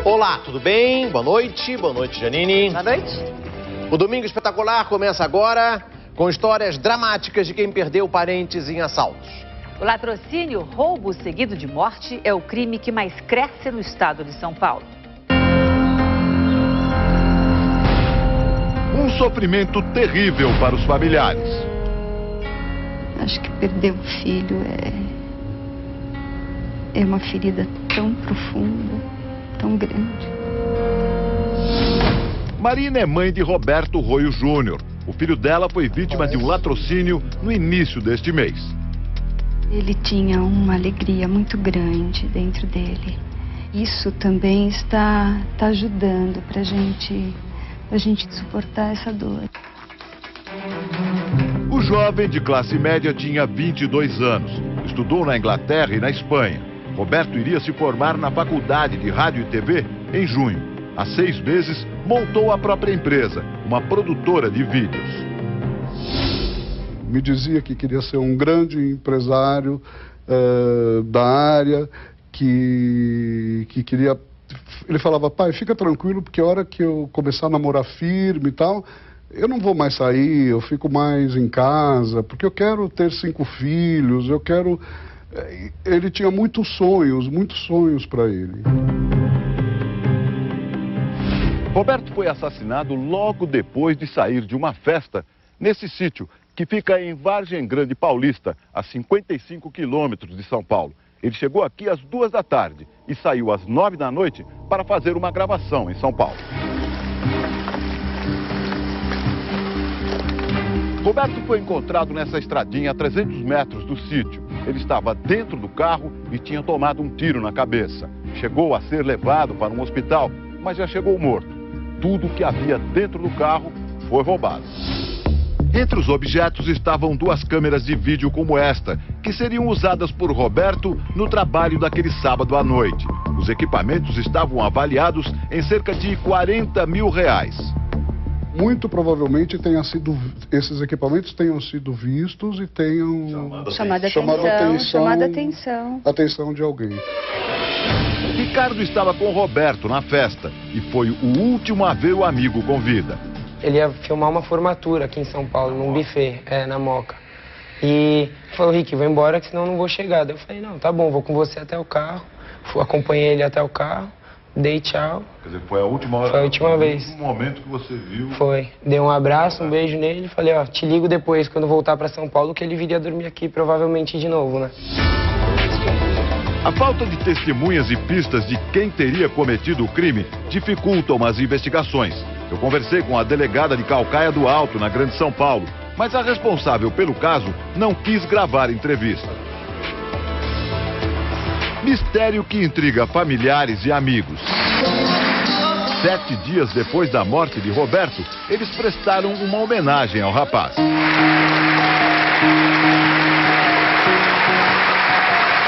Olá, tudo bem? Boa noite, Janine. Boa noite. O Domingo Espetacular começa agora com histórias dramáticas de quem perdeu parentes em assaltos. O latrocínio, roubo seguido de morte, é o crime que mais cresce no estado de São Paulo. Um sofrimento terrível para os familiares. Acho que perder um filho é uma ferida tão profunda, tão grande. Marina é mãe de Roberto Roio Júnior. O filho dela foi vítima de um latrocínio no início deste mês. Ele tinha uma alegria muito grande dentro dele. Isso também está ajudando pra gente suportar essa dor. O jovem de classe média tinha 22 anos. Estudou na Inglaterra e na Espanha. Roberto iria se formar na faculdade de rádio e TV em junho. Há 6 meses, montou a própria empresa, uma produtora de vídeos. Me dizia que queria ser um grande empresário da área, que queria... Ele falava, pai, fica tranquilo, porque a hora que eu começar a namorar firme e tal, eu não vou mais sair, eu fico mais em casa, porque eu quero ter 5 filhos, eu quero... Ele tinha muitos sonhos para ele. Roberto foi assassinado logo depois de sair de uma festa nesse sítio, que fica em Vargem Grande Paulista, a 55 quilômetros de São Paulo. Ele chegou aqui às 2 da tarde e saiu às 9 da noite para fazer uma gravação em São Paulo. Roberto foi encontrado nessa estradinha a 300 metros do sítio. Ele estava dentro do carro e tinha tomado um tiro na cabeça. Chegou a ser levado para um hospital, mas já chegou morto. Tudo que havia dentro do carro foi roubado. Entre os objetos estavam 2 câmeras de vídeo como esta, que seriam usadas por Roberto no trabalho daquele sábado à noite. Os equipamentos estavam avaliados em cerca de R$40 mil. Muito provavelmente esses equipamentos tenham sido vistos e tenham chamado a atenção de alguém. Ricardo estava com Roberto na festa e foi o último a ver o amigo com vida. Ele ia filmar uma formatura aqui em São Paulo, num buffet, na Moca. E falou, Rick, vou embora que senão eu não vou chegar. Daí eu falei, não, tá bom, vou com você até o carro. Acompanhei ele até o carro, dei tchau. Quer dizer, foi a última hora? Foi a última vez. O momento que você viu? Foi. Dei um abraço, um beijo nele e falei, ó, te ligo depois, quando voltar pra São Paulo, que ele viria dormir aqui provavelmente de novo, né? A falta de testemunhas e pistas de quem teria cometido o crime dificultam as investigações. Eu conversei com a delegada de Calcaia do Alto, na Grande São Paulo, mas a responsável pelo caso não quis gravar entrevista. Mistério que intriga familiares e amigos. 7 dias depois da morte de Roberto, eles prestaram uma homenagem ao rapaz.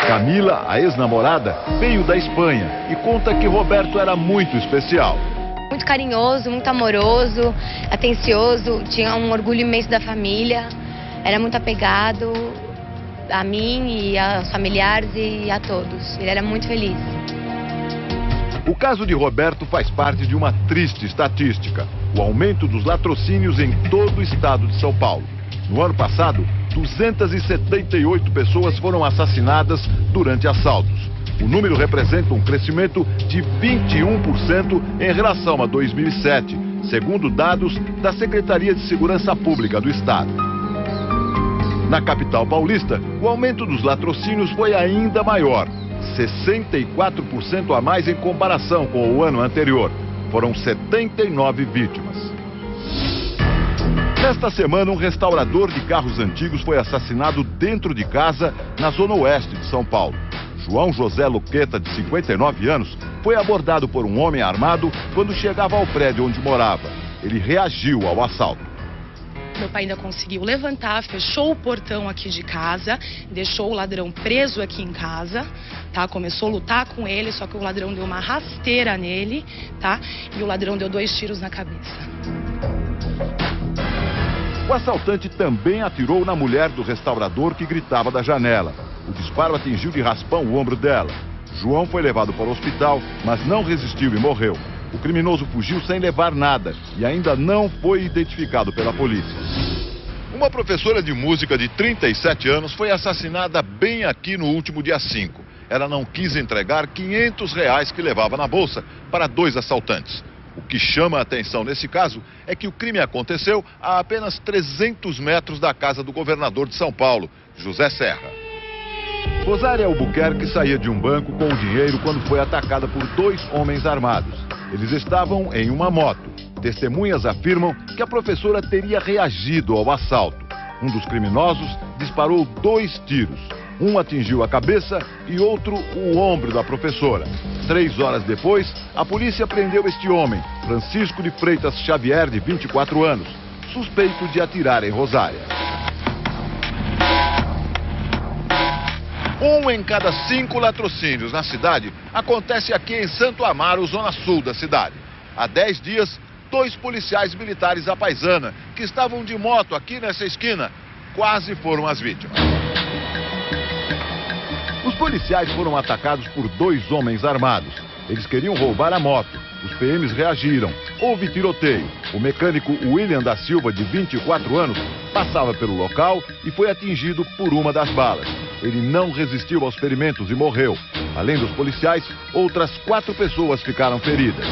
Camila, a ex-namorada, veio da Espanha e conta que Roberto era muito especial. Muito carinhoso, muito amoroso, atencioso, tinha um orgulho imenso da família, era muito apegado a mim e aos familiares e a todos. Ele era muito feliz. O caso de Roberto faz parte de uma triste estatística: o aumento dos latrocínios em todo o estado de São Paulo. No ano passado, 278 pessoas foram assassinadas durante assaltos. O número representa um crescimento de 21% em relação a 2007, segundo dados da Secretaria de Segurança Pública do Estado. Na capital paulista, o aumento dos latrocínios foi ainda maior, 64% a mais em comparação com o ano anterior. Foram 79 vítimas. Nesta semana, um restaurador de carros antigos foi assassinado dentro de casa, na zona oeste de São Paulo. João José Luqueta, de 59 anos, foi abordado por um homem armado quando chegava ao prédio onde morava. Ele reagiu ao assalto. Meu pai ainda conseguiu levantar, fechou o portão aqui de casa, deixou o ladrão preso aqui em casa, tá? Começou a lutar com ele, só que o ladrão deu uma rasteira nele, tá? E o ladrão deu 2 tiros na cabeça. O assaltante também atirou na mulher do restaurador que gritava da janela. O disparo atingiu de raspão o ombro dela. João foi levado para o hospital, mas não resistiu e morreu. O criminoso fugiu sem levar nada e ainda não foi identificado pela polícia. Uma professora de música de 37 anos foi assassinada bem aqui no último dia 5. Ela não quis entregar R$500 que levava na bolsa para 2 assaltantes. O que chama a atenção nesse caso é que o crime aconteceu a apenas 300 metros da casa do governador de São Paulo, José Serra. Rosária Albuquerque saía de um banco com o dinheiro quando foi atacada por 2 homens armados. Eles estavam em uma moto. Testemunhas afirmam que a professora teria reagido ao assalto. Um dos criminosos disparou 2 tiros. Um atingiu a cabeça e outro o ombro da professora. 3 horas depois, a polícia prendeu este homem, Francisco de Freitas Xavier, de 24 anos, suspeito de atirar em Rosária. 1 em cada 5 latrocínios na cidade acontece aqui em Santo Amaro, zona sul da cidade. Há 10 dias, 2 policiais militares à paisana, que estavam de moto aqui nessa esquina, quase foram as vítimas. Os policiais foram atacados por 2 homens armados. Eles queriam roubar a moto. Os PMs reagiram. Houve tiroteio. O mecânico William da Silva, de 24 anos, passava pelo local e foi atingido por uma das balas. Ele não resistiu aos ferimentos e morreu. Além dos policiais, outras 4 pessoas ficaram feridas.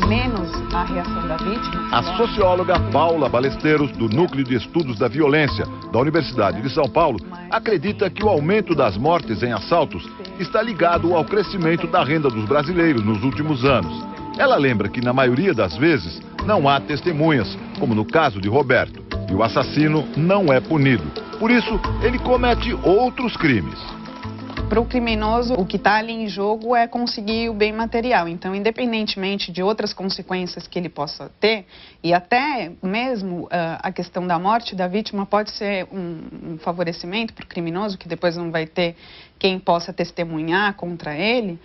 Menos a reação da vítima. A socióloga Paula Balesteiros, do Núcleo de Estudos da Violência da Universidade de São Paulo, acredita que o aumento das mortes em assaltos está ligado ao crescimento da renda dos brasileiros nos últimos anos. Ela lembra que, na maioria das vezes, não há testemunhas, como no caso de Roberto, e o assassino não é punido. Por isso, ele comete outros crimes. Para o criminoso, o que está ali em jogo é conseguir o bem material. Então, independentemente de outras consequências que ele possa ter, e até mesmo a questão da morte da vítima pode ser um favorecimento para o criminoso, que depois não vai ter quem possa testemunhar contra ele,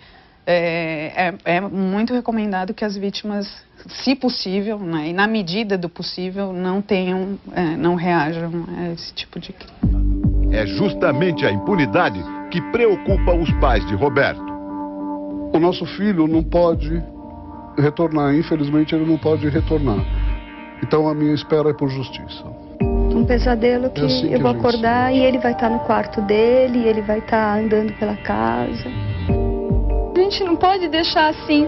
é muito recomendado que as vítimas, se possível, né, e na medida do possível, não reajam a esse tipo de crime. É justamente a impunidade que preocupa os pais de Roberto. O nosso filho não pode retornar, infelizmente ele não pode retornar. Então a minha espera é por justiça. Um pesadelo que assim eu vou acordar e ele vai estar no quarto dele, e ele vai estar andando pela casa. A gente não pode deixar assim.